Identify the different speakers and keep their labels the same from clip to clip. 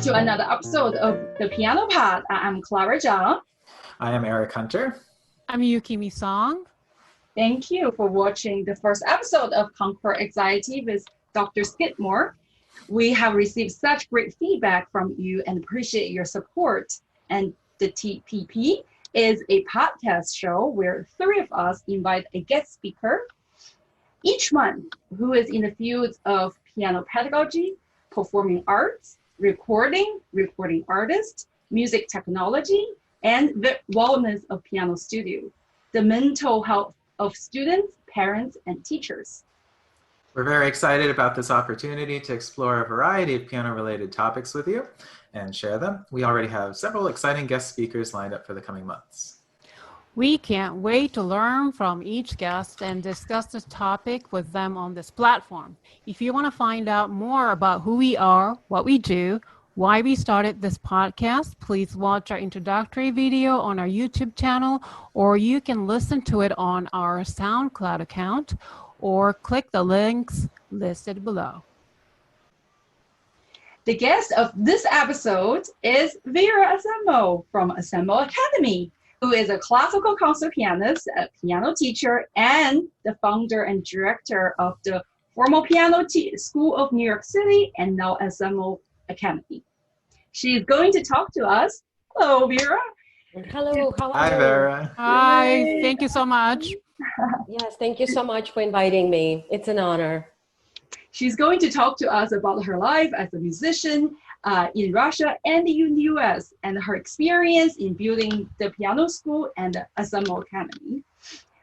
Speaker 1: back to another episode of The Piano Pod. I'm Clara Zhang.
Speaker 2: I am Eric Hunter.
Speaker 3: I'm Yukimi Song.
Speaker 1: Thank you for watching the first episode of Conquer Anxiety with Dr. Skidmore. We have received such great feedback from you and appreciate your support. And the TPP is a podcast show where three of us invite a guest speaker each month who is in the fields of piano pedagogy, performing arts, recording artist, music technology, and the wellness of piano studio, the mental health of students, parents, and teachers.
Speaker 2: We're very excited about this opportunity to explore a variety of piano-related topics with you and share them. We already have several exciting guest speakers lined up for the coming months.
Speaker 3: We can't wait to learn from each guest and discuss this topic with them on this platform. If you want to find out more about who we are, what we do, why we started this podcast, please watch our introductory video on our YouTube channel, or you can listen to it on our SoundCloud account, or click the links listed below.
Speaker 1: The guest of this episode is Vera Anselmo from Anselmo Academy, who is a classical concert pianist, a piano teacher, and the founder and director of the formal piano school of New York City and now Anselmo Academy. She's going to talk to us. Hello, Vera.
Speaker 4: Hello, how are
Speaker 2: Hi,
Speaker 4: you?
Speaker 2: Vera.
Speaker 3: Hi, thank you so much.
Speaker 4: Yes, thank you so much for inviting me. It's an honor.
Speaker 1: She's going to talk to us about her life as a musician in Russia and in the US, and her experience in building the piano school and the Anselmo Academy,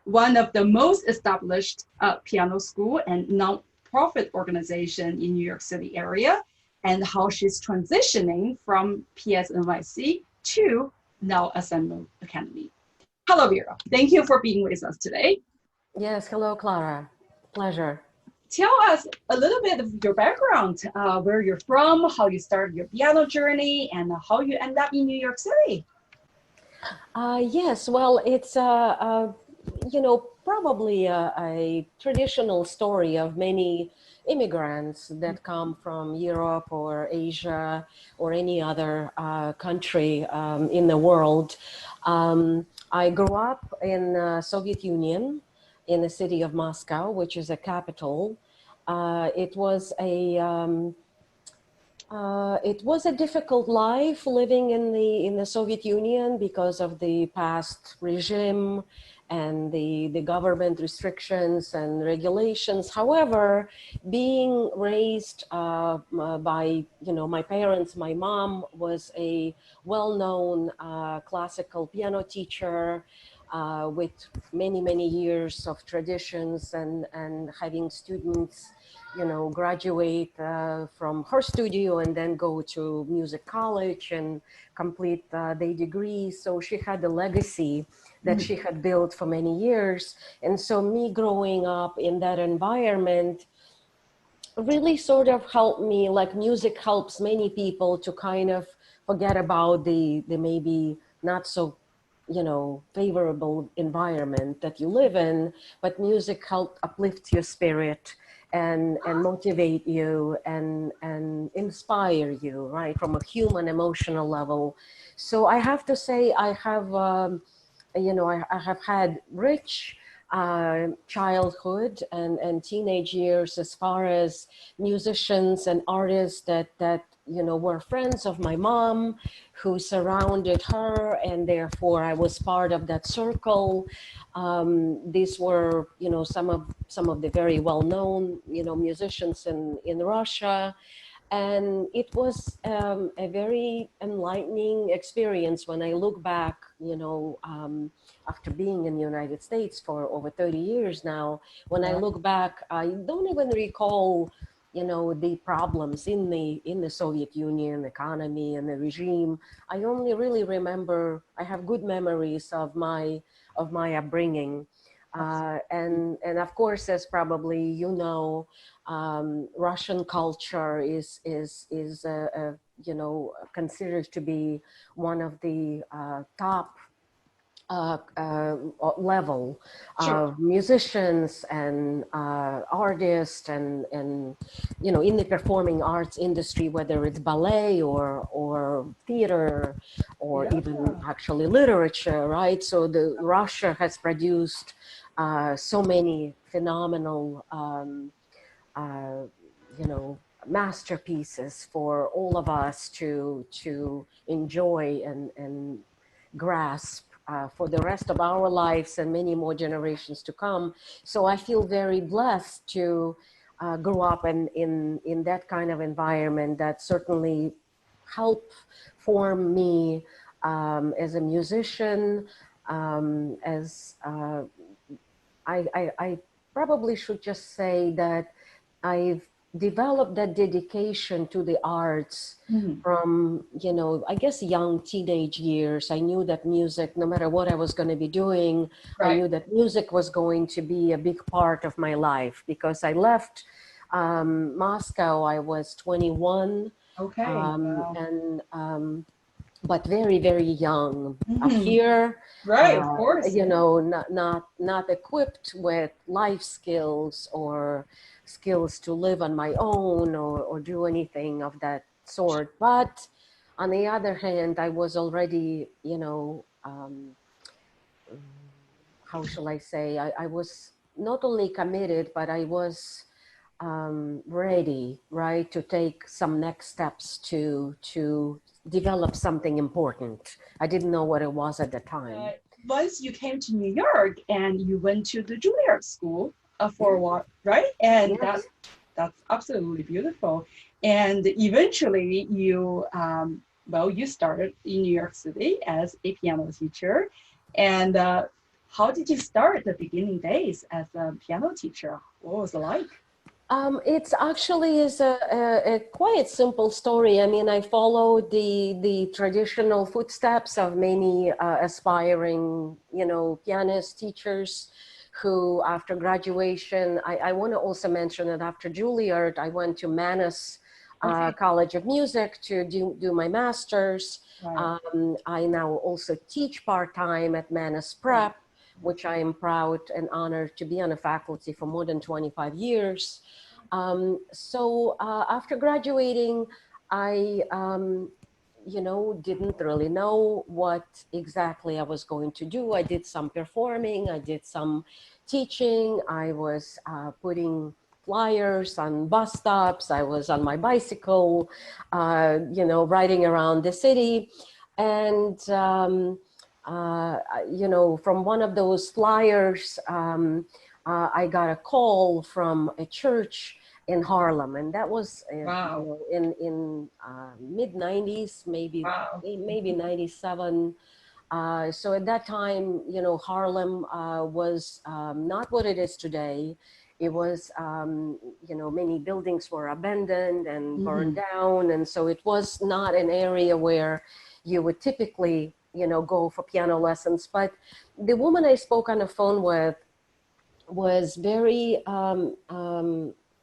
Speaker 1: one of the most established piano school and non-profit organization in New York City area, and how she's transitioning from PSNYC to now Anselmo Academy. Hello, Vera. Thank you for being with us today.
Speaker 4: Yes, hello, Clara. Pleasure.
Speaker 1: Tell us a little bit of your background, where you're from, how you started your piano journey, and how you end up in New York City.
Speaker 4: Yes, well, it's, probably a traditional story of many immigrants that come from Europe or Asia or any other country in the world. I grew up in the Soviet Union in the city of Moscow, which is a capital. It was a difficult life living in the Soviet Union because of the past regime and the government restrictions and regulations. However, being raised by my parents, my mom was a well-known classical piano teacher with many years of traditions and having students graduate from her studio and then go to music college and complete their degrees. So she had a legacy that she had built for many years. And so me growing up in that environment really sort of helped me, like music helps many people to kind of forget about the maybe not so favorable environment that you live in, but music helped uplift your spirit and motivate you and inspire you, right, from a human emotional level. So I have to say I have I have had rich childhood and teenage years as far as musicians and artists that were friends of my mom, who surrounded her, and therefore I was part of that circle. These were some of the very well-known musicians in Russia. And it was a very enlightening experience when I look back, after being in the United States for over 30 years now. When I look back, I don't even recall, the problems in the Soviet Union economy and the regime. I only really remember, I have good memories of my upbringing. And of course, as probably Russian culture is considered to be one of the top level
Speaker 1: Sure.
Speaker 4: of musicians and artists and you know, in the performing arts industry, whether it's ballet or theater or
Speaker 1: Yeah.
Speaker 4: even actually literature, right? So the Russia has produced so many phenomenal you know, masterpieces for all of us to enjoy and grasp for the rest of our lives and many more generations to come. So I feel very blessed to grow up in that kind of environment that certainly helped form me as a musician, as I probably should just say that I've developed that dedication to the arts
Speaker 1: Mhm.
Speaker 4: from, you know, I guess young teenage years. I knew that music, no matter what I was going to be doing, I
Speaker 1: Right.
Speaker 4: knew that music was going to be a big part of my life because I left Moscow. I was 21
Speaker 1: Okay. Wow.
Speaker 4: and but very, very young up
Speaker 1: Mhm.
Speaker 4: here,
Speaker 1: Right. Of course.
Speaker 4: you know, not equipped with life skills or skills to live on my own or do anything of that sort. But on the other hand, I was already, you know, how shall I say, I was not only committed, but I was ready, right, to take some next steps to develop something important. I didn't know what it was at the
Speaker 1: Uh,
Speaker 4: time.
Speaker 1: Once you came to New York and you went to the Juilliard School for a while, right? And
Speaker 4: Yes.
Speaker 1: that's absolutely beautiful. And eventually, you started in New York City as a piano teacher. And how did you start the beginning days as a piano teacher? What was it like?
Speaker 4: It's actually is a quite simple story. I mean, I followed the traditional footsteps of many aspiring, you know, pianist teachers who, after graduation, I want to also mention that after Juilliard, I went to Manus
Speaker 1: Okay,
Speaker 4: College of Music to do my master's.
Speaker 1: right.
Speaker 4: I now also teach part-time at Manus
Speaker 1: Oh,
Speaker 4: Prep, which I am proud and honored to be on the faculty for more than 25 years. So after graduating, I, you know, didn't really know what exactly I was going to do. I did some performing, I did some teaching, I was putting flyers on bus stops, I was on my bicycle, you know, riding around the city. And, you know, from one of those flyers, I got a call from a church in Harlem, and that was you
Speaker 1: wow,
Speaker 4: know in mid '90s,
Speaker 1: wow.
Speaker 4: maybe '97. So at that time, you know, Harlem was not what it is today. It was, you know, many buildings were abandoned and burned
Speaker 1: Mhm.
Speaker 4: down, and so it was not an area where you would typically, you know, go for piano lessons. But the woman I spoke on the phone with was very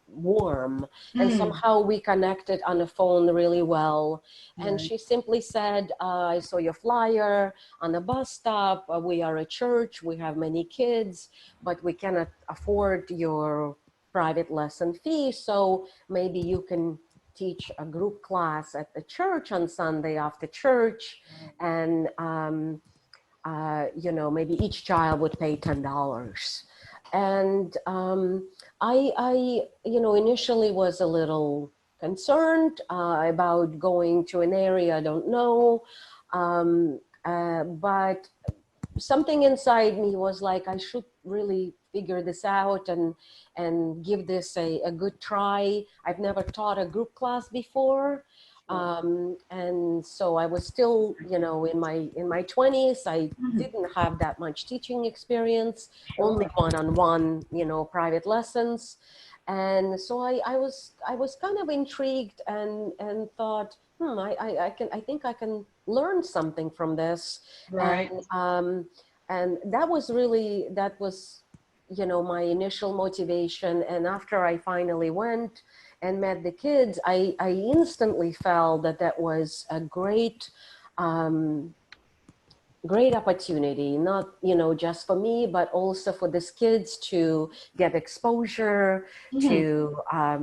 Speaker 4: warm, and
Speaker 1: Mm,
Speaker 4: somehow we connected on the phone really well. And
Speaker 1: right.
Speaker 4: she simply said, I saw your flyer on the bus stop. We are a church, we have many kids, but we cannot afford your private lesson fee, so maybe you can teach a group class at the church on Sunday after church. And you know, maybe each child would pay $10. And you know, initially was a little concerned about going to an area I don't know. But something inside me was like, I should really figure this out and give this a good try. I've never taught a group class before.
Speaker 1: Sure.
Speaker 4: And so I was still, you know, in my 20s. I
Speaker 1: Mhm.
Speaker 4: didn't have that much teaching experience, only
Speaker 1: Sure.
Speaker 4: one-on-one, you know, private lessons. And so I was kind of intrigued and thought, I think I can learn something from this.
Speaker 1: Right.
Speaker 4: And that was, you know, my initial motivation. And after I finally went and met the kids, I instantly felt that that was a great um, great opportunity, not, you know, just for me, but also for these kids to get exposure to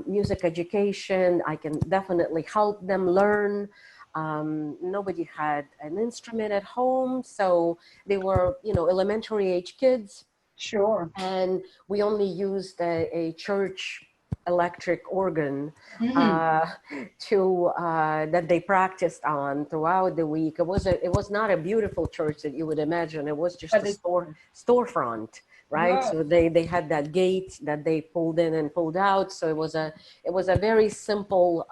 Speaker 4: music education. I can definitely help them learn. Nobody had an instrument at home, so they were, you know, elementary age kids.
Speaker 1: Sure.
Speaker 4: And we only used a church electric organ that they practiced on throughout the week. It was not a beautiful church that you would imagine. It was just
Speaker 1: But
Speaker 4: a storefront, right?
Speaker 1: Wow.
Speaker 4: So they had that gate that they pulled in and pulled out. So it was a very simple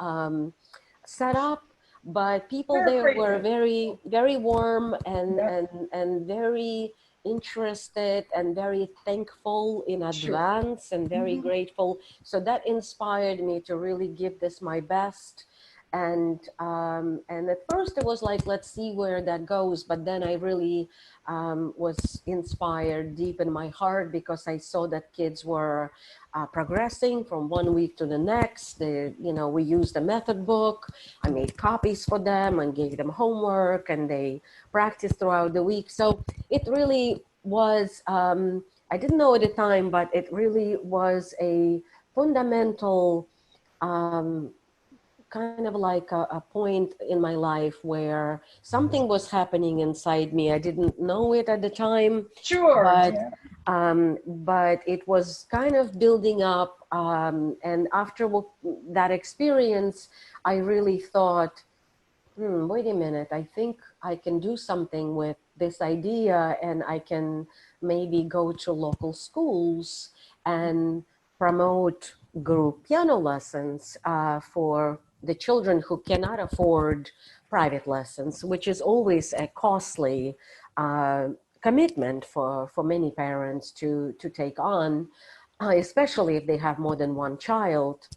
Speaker 4: setup. But people
Speaker 1: Very
Speaker 4: there were
Speaker 1: creative.
Speaker 4: very warm
Speaker 1: Yep.
Speaker 4: and very interested and very thankful in
Speaker 1: Sure.
Speaker 4: advance and very grateful. So that inspired me to really give this my best. And at first it was like, let's see where that goes. But then I really was inspired deep in my heart because I saw that kids were progressing from one week to the next. You know, we used a method book. I made copies for them and gave them homework, and they practiced throughout the week. So it really was, I didn't know at the time, but it really was a fundamental kind of like a point in my life where something was happening inside me. I didn't know it at the time,
Speaker 1: Sure.
Speaker 4: but
Speaker 1: Yeah.
Speaker 4: but it was kind of building up. And after that experience, I really thought, wait a minute, I think I can do something with this idea, and I can maybe go to local schools and promote group piano lessons for the children who cannot afford private lessons, which is always a costly commitment for many parents to take on, especially if they have more than one child.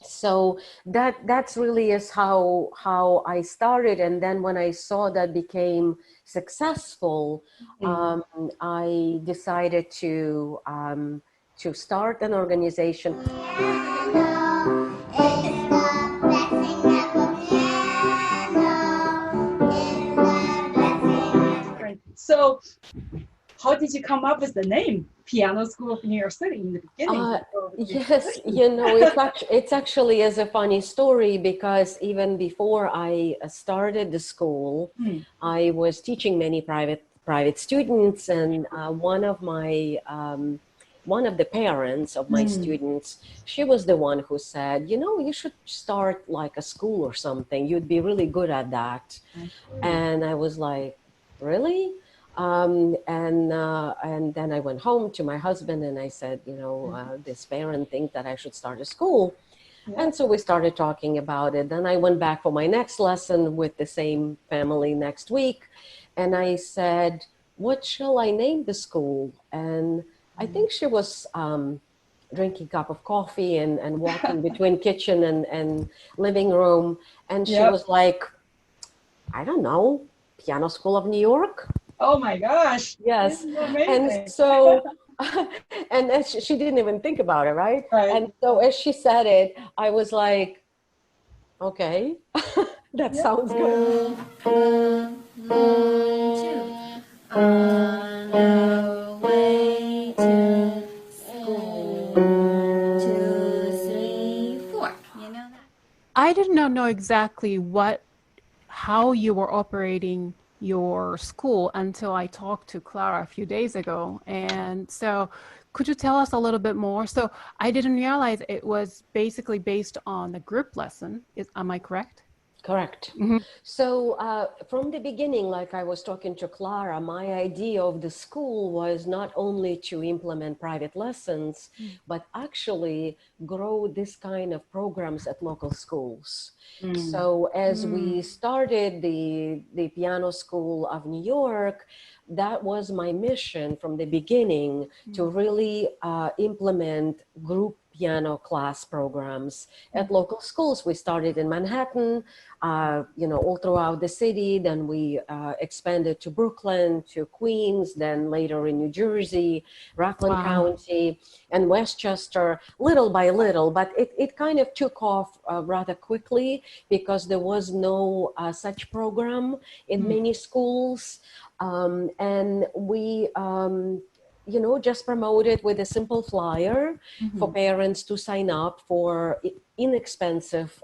Speaker 4: So that's really is how I started. And then when I saw that became successful, I decided to start an organization.
Speaker 1: Great. So, how did you come up with the name Piano School of New York City in the beginning?
Speaker 4: Yes, you know, it's actually is a funny story, because even before I started the school, I was teaching many private students, and one of the parents of my students, she was the one who said, you know, you should start like a school or something. You'd be really good at that. And I was like, really? And then I went home to my husband and I said, you know, this parent think that I should start a school. And so we started talking about it. Then I went back for my next lesson with the same family next week. And I said, what shall I name the school? And I think she was drinking a cup of coffee and walking between kitchen and living room. And she was like, I don't know, Piano School of New York.
Speaker 1: Oh my gosh.
Speaker 4: Yes.
Speaker 1: This is amazing.
Speaker 4: And so, and as she didn't even think about it, right? And so as she said it, I was like, okay, that sounds good.
Speaker 5: On our way to school. 2, 3, 4. You know that?
Speaker 3: I did not know exactly how you were operating your school until I talked to Clara a few days ago. And so could you tell us a little bit more? So I didn't realize it was basically based on the group lesson. Am I correct?
Speaker 4: Correct. So from the beginning, like I was talking to Clara, my idea of the school was not only to implement private lessons, but actually grow this kind of programs at local schools. So as we started the Piano School of New York, that was my mission from the beginning, to really implement group piano class programs at local schools. We started in Manhattan, all throughout the city. Then we expanded to Brooklyn, to Queens, then later in New Jersey, Rockland County, and Westchester, little by little. But it kind of took off rather quickly because there was no such program in many schools. And we just promote it with a simple flyer for parents to sign up for inexpensive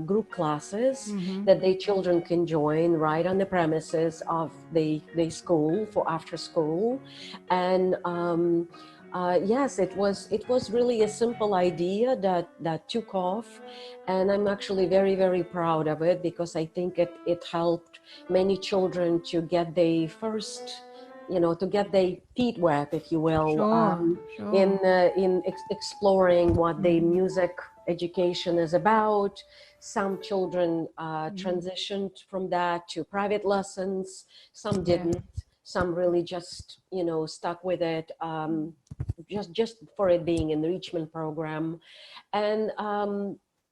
Speaker 4: group classes that their children can join right on the premises of the school for after school. And yes, it was really a simple idea that took off, and I'm actually very, very proud of it because I think it helped many children to get their first, to get their feet wet, if you will, in exploring what the music education is about. Some children transitioned from that to private lessons, some didn't. Some really just, stuck with it, just for it being an enrichment program. And,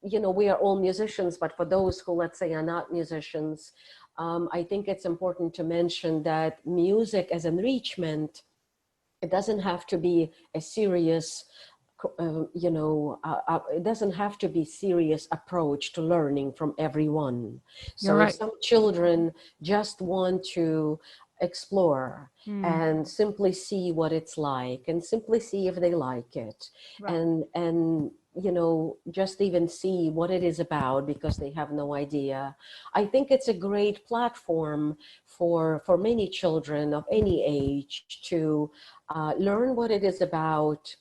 Speaker 4: we are all musicians, but for those who, let's say, are not musicians, I think it's important to mention that music as enrichment, it doesn't have to be a serious, it doesn't have to be serious approach to learning from everyone. So if some children just want to explore and simply see what it's like and simply see if they like it, and just even see what it is about because they have no idea. I think it's a great platform for many children of any age to learn what it is about.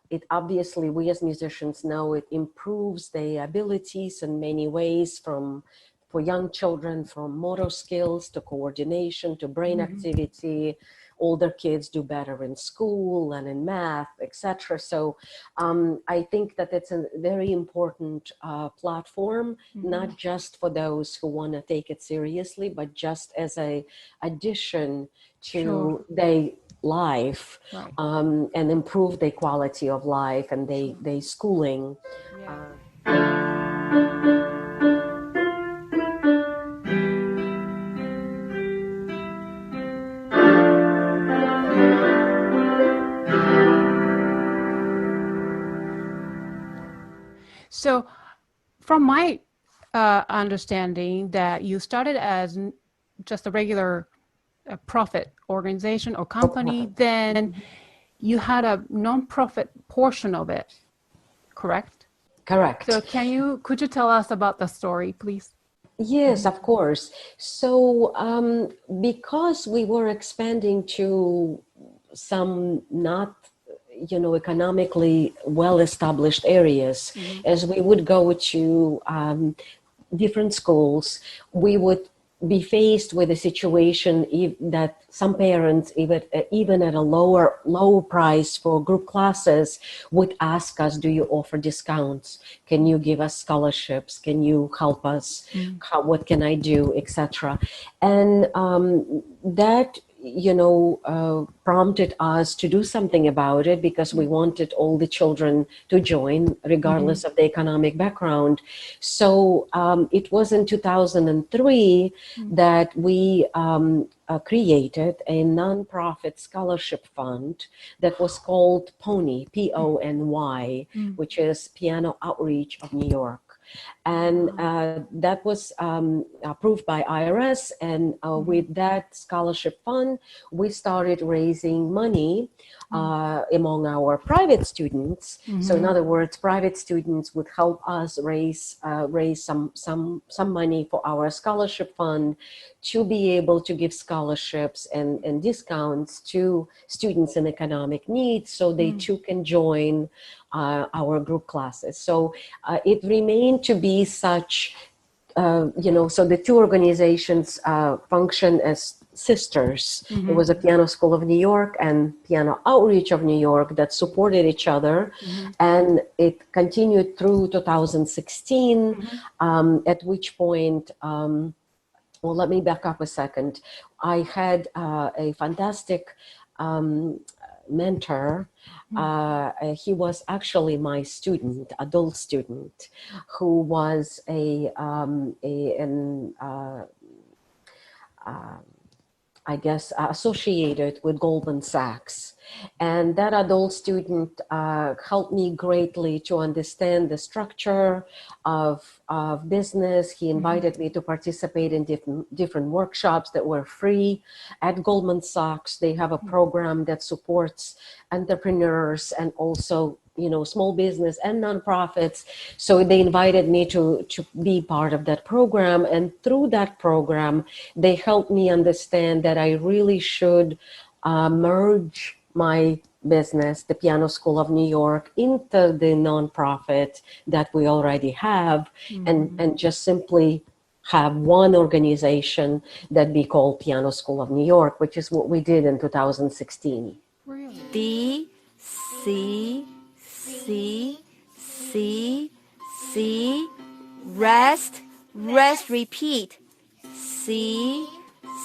Speaker 4: It obviously, we as musicians know, it improves their abilities in many ways, for young children, from motor skills to coordination to brain activity. Older kids do better in school and in math, etc. So I think that it's a very important platform, not just for those who want to take it seriously, but just as a addition to their life, and improve their quality of life and their schooling.
Speaker 3: So from my understanding, that you started as just a regular profit organization or company, then you had a non-profit portion of it, correct?
Speaker 4: Correct.
Speaker 3: So could you tell us about the story, please?
Speaker 4: Yes, of course. So because we were expanding to some not economically well-established areas, as we would go to different schools, we would be faced with a situation that some parents, even at a low price for group classes, would ask us, do you offer discounts? Can you give us scholarships? Can you help us? What can I do, etc. And that prompted us to do something about it, because we wanted all the children to join regardless of the economic background. So it was in 2003 that we created a nonprofit scholarship fund that was called PONY, P-O-N-Y, which is Piano Outreach of New York. And that was approved by IRS. And with that scholarship fund, we started raising money among our private students. So in other words, private students would help us raise some money for our scholarship fund to be able to give scholarships and discounts to students in economic need, so they too can join our group classes. So it remained to be such, so the two organizations function as sisters. It was a Piano School of New York and Piano Outreach of New York that supported each other. And it continued through 2016, at which point, well, let me back up a second. I had a fantastic mentor. He was actually my student, adult student, who was I guess, associated with Goldman Sachs. And that adult student helped me greatly to understand the structure of business. He invited me to participate in different workshops that were free. At Goldman Sachs, they have a program that supports entrepreneurs and also, you know, small business and nonprofits. So they invited me to be part of that program. And through that program, they helped me understand that I really should merge my business, the Piano School of New York, into the nonprofit that we already have, and just simply have one organization that we call Piano School of New York, which is what we did in 2016.
Speaker 3: Really?
Speaker 5: D, C, C, C, C, rest, rest, repeat. C,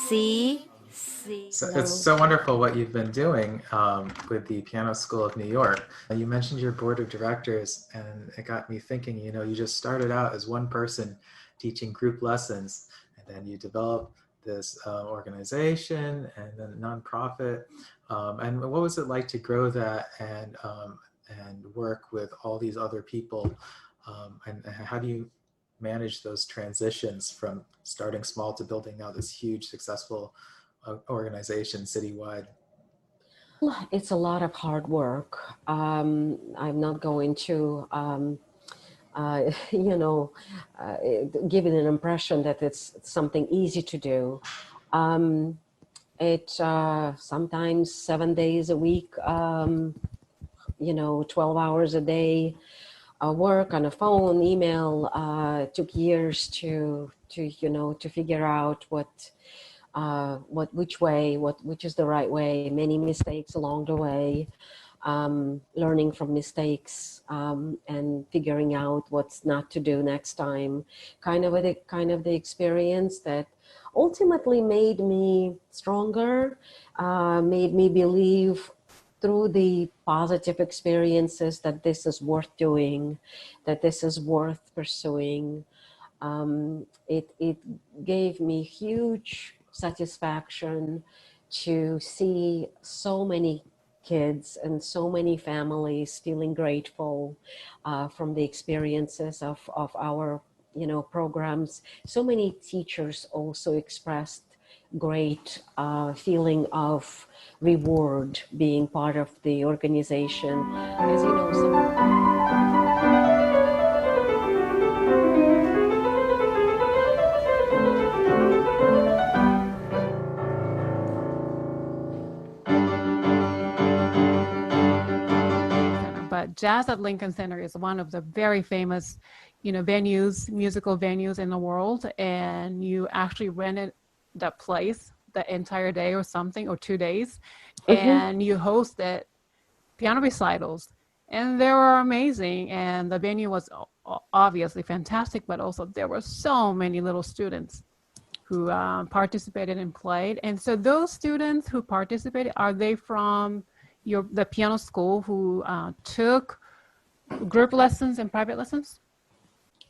Speaker 5: C, C.
Speaker 2: So it's so wonderful what you've been doing with the Piano School of New York. You mentioned your board of directors, and it got me thinking, you know, you just started out as one person teaching group lessons, and then you developed this organization and then nonprofit. And what was it like to grow that and work with all these other people? And how do you manage those transitions from starting small to building now this huge, successful organization citywide?
Speaker 4: It's a lot of hard work. I'm not going to, you know, give it an impression that it's something easy to do. It sometimes 7 days a week, you know, 12 hours a day, work on a phone, email, took years to you know, to figure out which is the right way, many mistakes along the way, learning from mistakes, and figuring out what's not to do next time, kind of the experience that ultimately made me stronger, made me believe through the positive experiences that this is worth doing, that this is worth pursuing. It gave me huge satisfaction to see so many kids and so many families feeling grateful from the experiences of our, you know, programs. So many teachers also expressed great feeling of reward being part of the organization. As you know,
Speaker 3: But Jazz at Lincoln Center is one of the very famous, you know, venues, musical venues in the world. And you actually rented the place the entire day or something, or 2 days, and you hosted piano recitals, and they were amazing. And the venue was obviously fantastic, but also there were so many little students who participated and played. And so those students who participated, are they from the piano school who took group lessons and private lessons?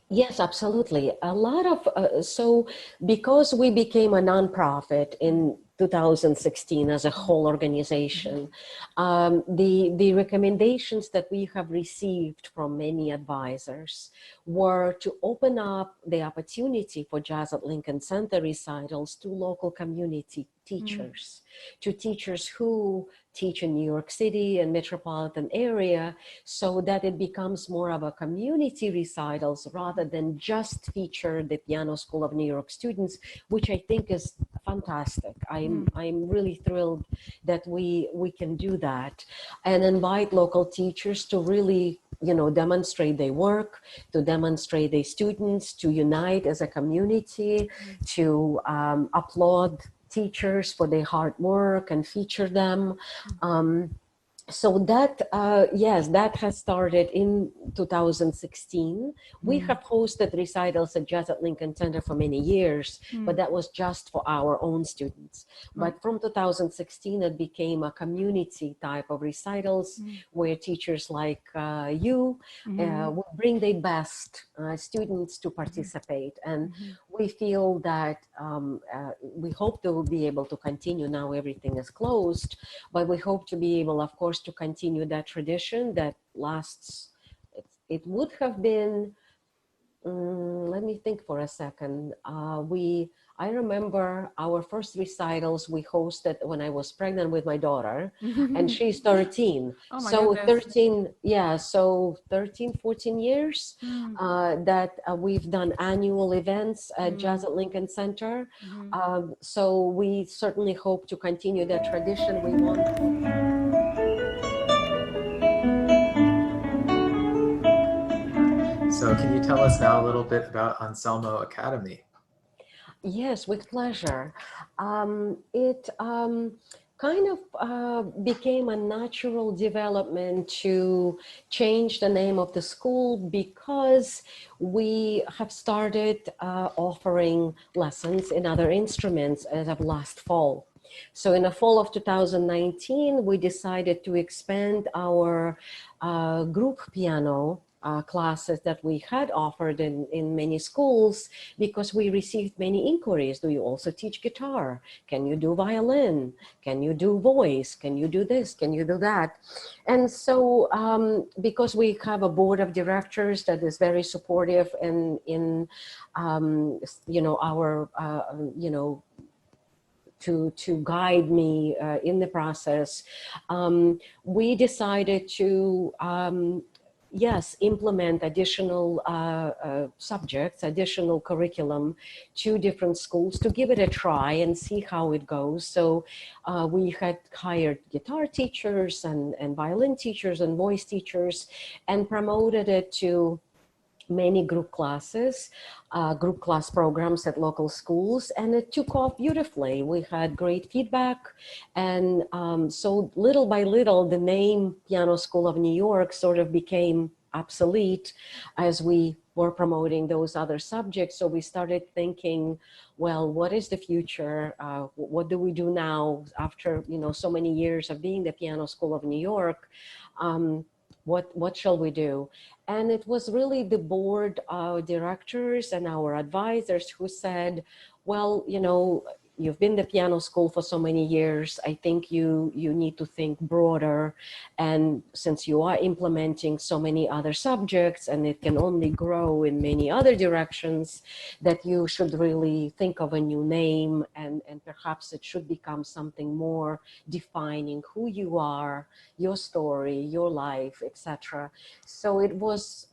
Speaker 4: Yes, absolutely. A lot of, so because we became a nonprofit in 2016 as a whole organization, the recommendations that we have received from many advisors were to open up the opportunity for Jazz at Lincoln Center recitals to local community teachers, to teachers who teach in New York City and metropolitan area, so that it becomes more of a community recitals rather than just feature the Piano School of New York students, which I think is fantastic. I'm really thrilled that we can do that and invite local teachers to really, you know, demonstrate their work, to demonstrate their students, to unite as a community, to applaud teachers for their hard work and feature them. so that, yes, that has started in 2016. We have hosted recitals at Jazz at Lincoln Center for many years, but that was just for our own students. But from 2016, it became a community type of recitals where teachers like you will bring their best students to participate. And we feel that we hope they will be able to continue. Now everything is closed, but we hope to be able, of course, to continue that tradition that lasts. It would have been, let me think for a second. I remember our first recitals we hosted when I was pregnant with my daughter, and she's 13.
Speaker 3: Oh my
Speaker 4: So
Speaker 3: goodness.
Speaker 4: 13, yeah, so 13, 14 years that we've done annual events at Jazz at Lincoln Center. So we certainly hope to continue that tradition. We want.
Speaker 2: So can you tell us now a little bit about Anselmo Academy?
Speaker 4: Yes, with pleasure. It kind of became a natural development to change the name of the school because we have started offering lessons in other instruments as of last fall. So in the fall of 2019, we decided to expand our group piano classes that we had offered in many schools because we received many inquiries. Do you also teach guitar? Can you do violin? Can you do voice? Can you do this? Can you do that? And so because we have a board of directors that is very supportive and in you know, our you know, to guide me in the process, we decided to yes, implement additional subjects, additional curriculum to different schools to give it a try and see how it goes. So we had hired guitar teachers and violin teachers and voice teachers and promoted it to many group classes, group class programs at local schools, and it took off beautifully. We had great feedback. And so little by little, the name Piano School of New York sort of became obsolete as we were promoting those other subjects. So we started thinking, well, what is the future? What do we do now after, you know, so many years of being the Piano School of New York? What shall we do? And it was really the board directors and our advisors who said, well, you know, you've been the piano school for so many years. I think you need to think broader. And since you are implementing so many other subjects and it can only grow in many other directions, that you should really think of a new name and perhaps it should become something more defining who you are, your story, your life, etc. So it was,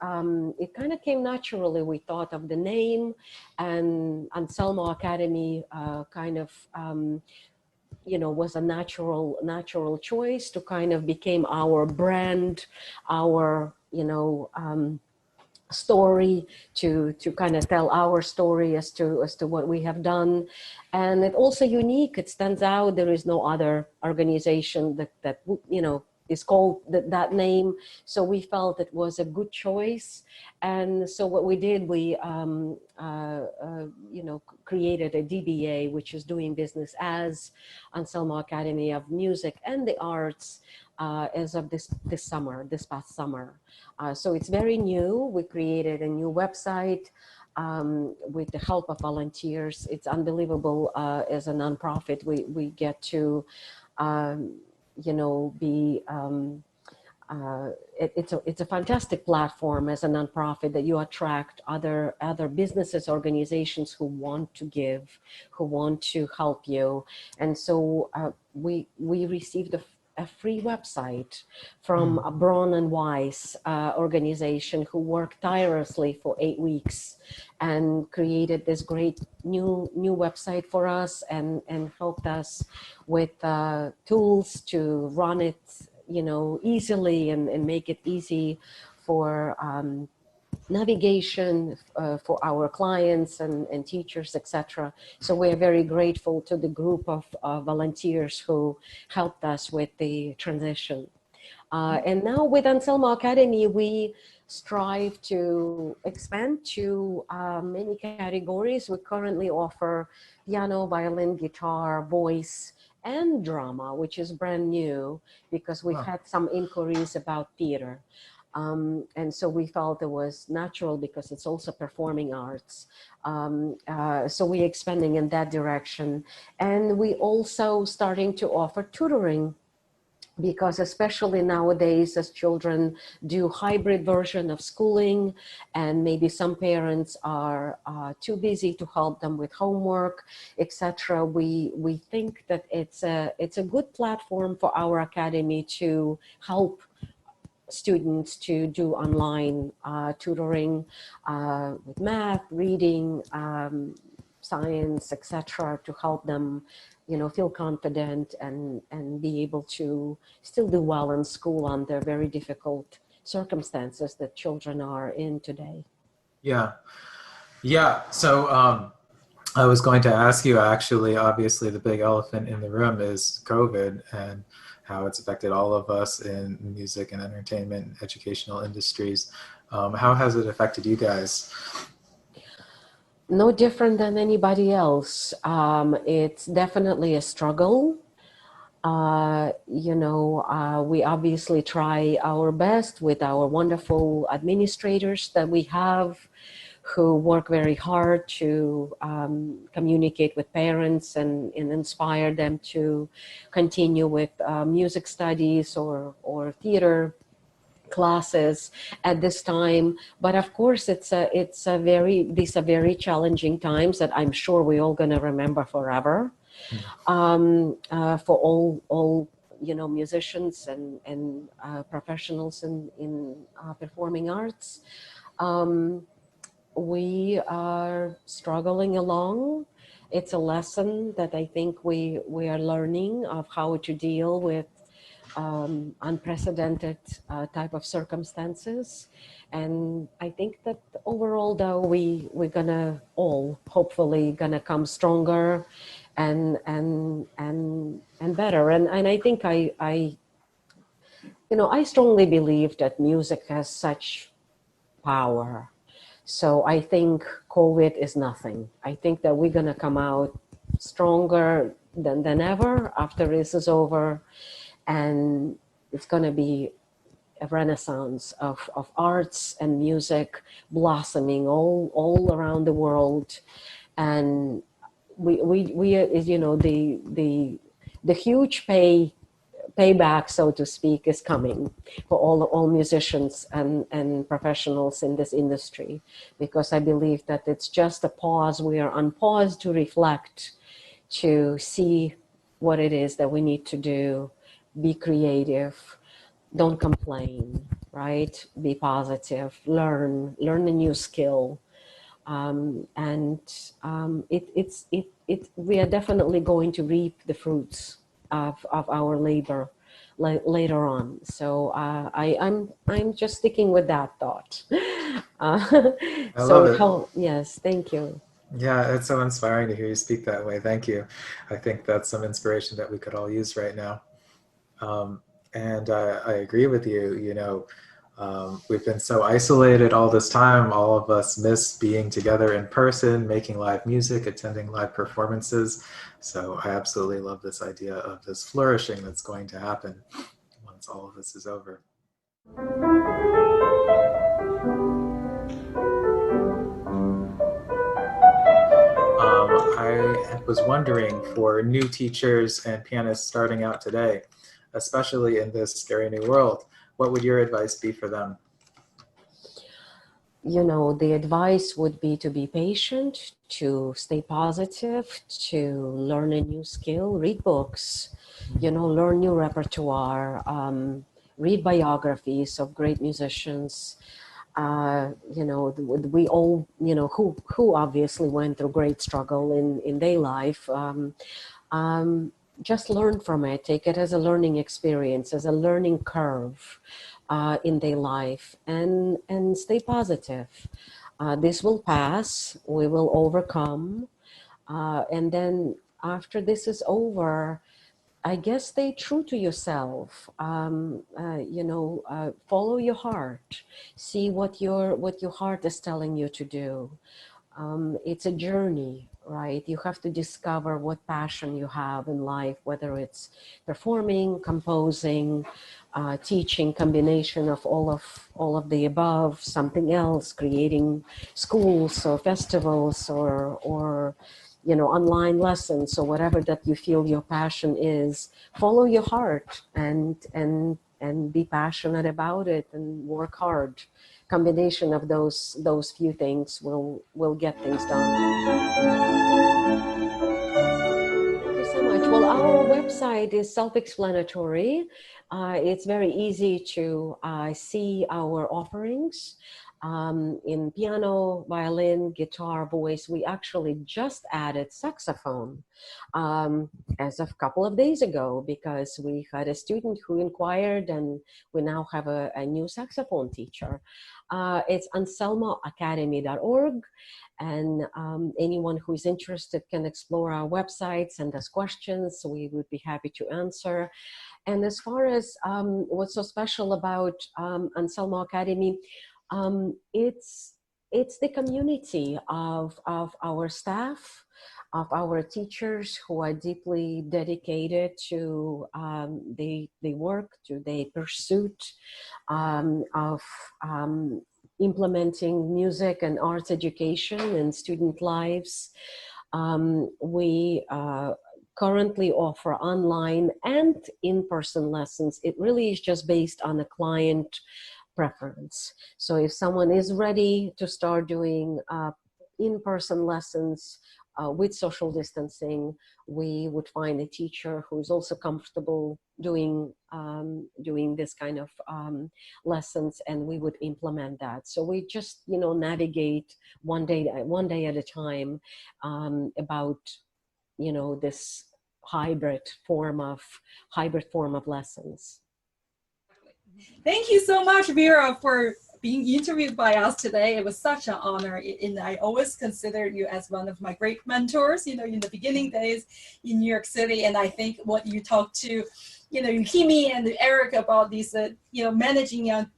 Speaker 4: it kind of came naturally. We thought of the name, and Anselmo Academy kind of, you know, was a natural choice to kind of became our brand, our, you know, story to kind of tell our story as to what we have done. And it also unique. It stands out. There is no other organization that you know, is called that name. So we felt it was a good choice. And so what we did, we you know, created a DBA, which is doing business as Anselmo Academy of Music and the Arts as of this past summer. So it's very new. We created a new website with the help of volunteers. It's unbelievable. As a nonprofit, we get to you know, be it's a fantastic platform as a nonprofit that you attract other businesses, organizations who want to give, who want to help you. And so we received a free website from a Braun and Weiss organization who worked tirelessly for 8 weeks and created this great new website for us and helped us with tools to run it, you know, easily and make it easy for navigation for our clients and teachers, etc. So we're very grateful to the group of volunteers who helped us with the transition. And now with Anselmo Academy, we strive to expand to many categories. We currently offer piano, violin, guitar, voice, and drama, which is brand new because we've had some inquiries about theater. And so we felt it was natural because it's also performing arts. So we're expanding in that direction. And we also starting to offer tutoring, because especially nowadays as children do hybrid version of schooling, and maybe some parents are too busy to help them with homework, etc. We think that it's a good platform for our academy to help students to do online tutoring with math, reading, science, etc., to help them, you know, feel confident and be able to still do well in school under very difficult circumstances that children are in today.
Speaker 2: Yeah. So I was going to ask you, actually, obviously the big elephant in the room is COVID and how it's affected all of us in music and entertainment and educational industries. How has it affected you guys?
Speaker 4: No different than anybody else. It's definitely a struggle. We obviously try our best with our wonderful administrators that we have, who work very hard to communicate with parents and inspire them to continue with music studies or theater classes at this time. But of course, these are very challenging times that I'm sure we're all going to remember forever. For all musicians and professionals in performing arts. We are struggling along. It's a lesson that I think we are learning of how to deal with unprecedented type of circumstances. And I think that overall, though, we're gonna all hopefully gonna come stronger and better. And I think I strongly believe that music has such power. So I think COVID is nothing. I think that we're gonna come out stronger than ever after this is over. And it's going to be a renaissance of arts and music blossoming all around the world. And we the huge payback, so to speak, is coming for all musicians and professionals in this industry, because I believe that it's just a pause. We are on pause to reflect, to see what it is that we need to do. Be creative, don't complain, right? Be positive, learn a new skill. We are definitely going to reap the fruits of our labor later on. So I'm just sticking with that thought.
Speaker 2: I love it.
Speaker 4: Yes, thank you.
Speaker 2: Yeah, it's so inspiring to hear you speak that way. Thank you. I think that's some inspiration that we could all use right now. And I agree with you. We've been so isolated all this time. All of us miss being together in person, making live music, attending live performances. So I absolutely love this idea of this flourishing that's going to happen once all of this is over. I was wondering, for new teachers and pianists starting out today, especially in this scary new world, what would your advice be for them?
Speaker 4: The advice would be to be patient, to stay positive, to learn a new skill, read books, learn new repertoire, read biographies of great musicians. We all, who obviously went through great struggle in their life. Just learn from it, take it as a learning experience, as a learning curve in their life, and stay positive. This will pass, we will overcome, and then after this is over, I guess stay true to yourself. Follow your heart. See what your heart is telling you to do. It's a journey, right? You have to discover what passion you have in life, whether it's performing, composing, teaching, combination of all of the above, something else, creating schools or festivals or online lessons or whatever that you feel your passion is. Follow your heart and be passionate about it and work hard. Combination of those few things will get things done. Thank you so much. Well, our website is self-explanatory. It's very easy to see our offerings in piano, violin, guitar, voice. We actually just added saxophone as of a couple of days ago because we had a student who inquired, and we now have a new saxophone teacher. It's anselmoacademy.org. And anyone who is interested can explore our website, send us questions. So we would be happy to answer. And as far as what's so special about Anselmo Academy, it's the community of our staff, of our teachers who are deeply dedicated to the work, to the pursuit of implementing music and arts education in student lives. We currently offer online and in-person lessons. It really is just based on a client preference. So if someone is ready to start doing in-person lessons with social distancing, we would find a teacher who is also comfortable doing this kind of lessons, and we would implement that. So we just navigate one day at a time about this hybrid form of lessons.
Speaker 1: Thank you so much, Vera, for being interviewed by us today. It was such an honor, and I always considered you as one of my great mentors, in the beginning days in New York City. And I think what you talked to, Yukimi and Eric about these, managing young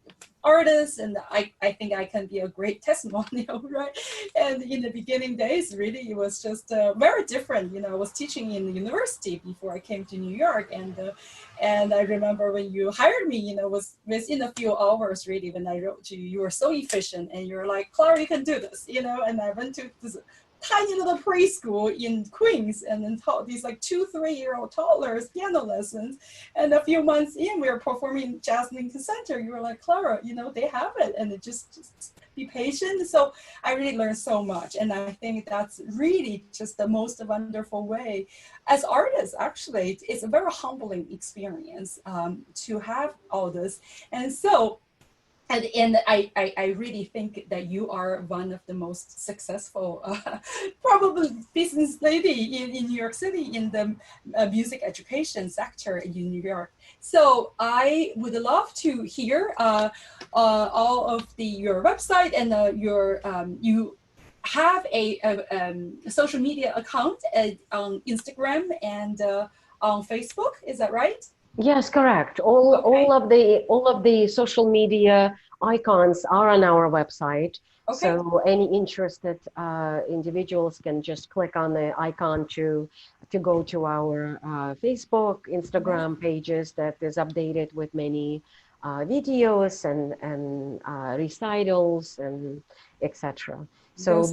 Speaker 1: artists, and I think I can be a great testimonial, right? And in the beginning days, really, it was just very different. I was teaching in the university before I came to New York, and I remember when you hired me, was within a few hours, really, when I wrote to you, you were so efficient, and you were like, Clara, you can do this, and I went to this tiny little preschool in Queens and then taught these like 2-3-year-old toddlers piano lessons. And a few months in, we were performing Jazz Lincoln Center. You were like, Clara, they have it, and it just be patient. So I really learned so much, and I think that's really just the most wonderful way. As artists, actually, it's a very humbling experience to have all this, and so. And I really think that you are one of the most successful, probably business lady in New York City in the music education sector in New York. So I would love to hear all of your website and you have a social media account on Instagram and on Facebook. Is that right?
Speaker 4: Yes, correct. All of the social media icons are on our website. Okay. So any interested individuals can just click on the icon to go to our Facebook, Instagram pages that is updated with many videos and recitals and etc. So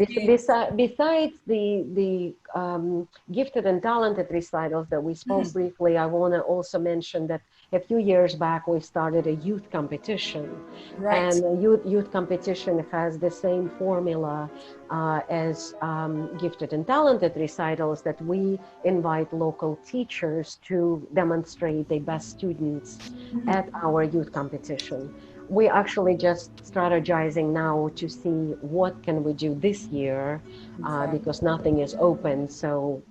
Speaker 4: besides the gifted and talented recitals that we spoke briefly, I want to also mention that a few years back we started a youth competition, and a youth competition has the same formula as gifted and talented recitals, that we invite local teachers to demonstrate the best students at our youth competition. We actually just strategizing now to see what can we do this year because nothing is open. So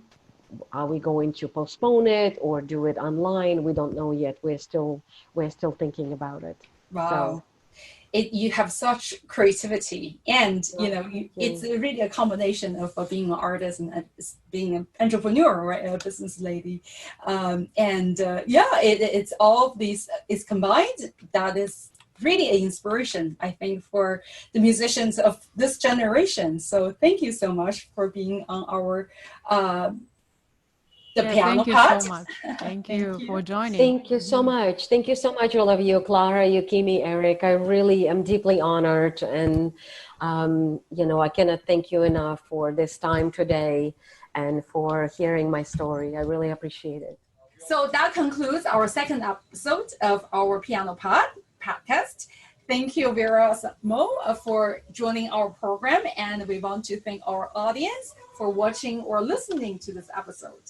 Speaker 4: are we going to postpone it or do it online? We don't know yet. We're still thinking about it.
Speaker 1: Wow. you have such creativity, and
Speaker 4: you.
Speaker 1: it's really a combination of being an artist and being an entrepreneur, right? A business lady, it's all of these is combined. That is really an inspiration, I think, for the musicians of this generation. So thank you so much for being on our piano
Speaker 3: thank you
Speaker 1: part.
Speaker 3: so much. Thank you for joining.
Speaker 4: Thank you so much. Thank you so much, all of you, Clara, Yukimi, Eric. I really am deeply honored, and I cannot thank you enough for this time today and for hearing my story. I really appreciate it.
Speaker 1: So that concludes our second episode of our Piano podcast. Thank you, Vera Anselmo, for joining our program, and we want to thank our audience for watching or listening to this episode.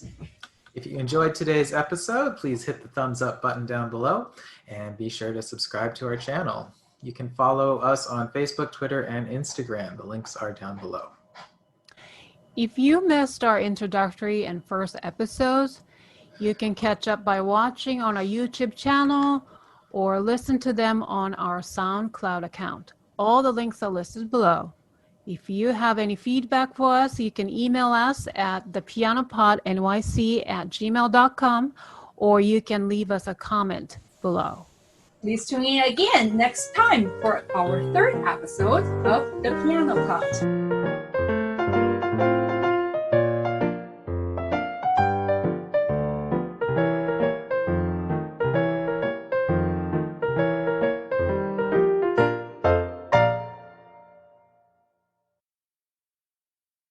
Speaker 2: If you enjoyed today's episode, please hit the thumbs up button down below and be sure to subscribe to our channel. You can follow us on Facebook, Twitter, and Instagram. The links are down below.
Speaker 3: If you missed our introductory and first episodes, you can catch up by watching on our YouTube channel or listen to them on our SoundCloud account. All the links are listed below. If you have any feedback for us, you can email us at thepianopodnyc@gmail.com, or you can leave us a comment below.
Speaker 1: Please tune in again next time for our third episode of The Piano Pod.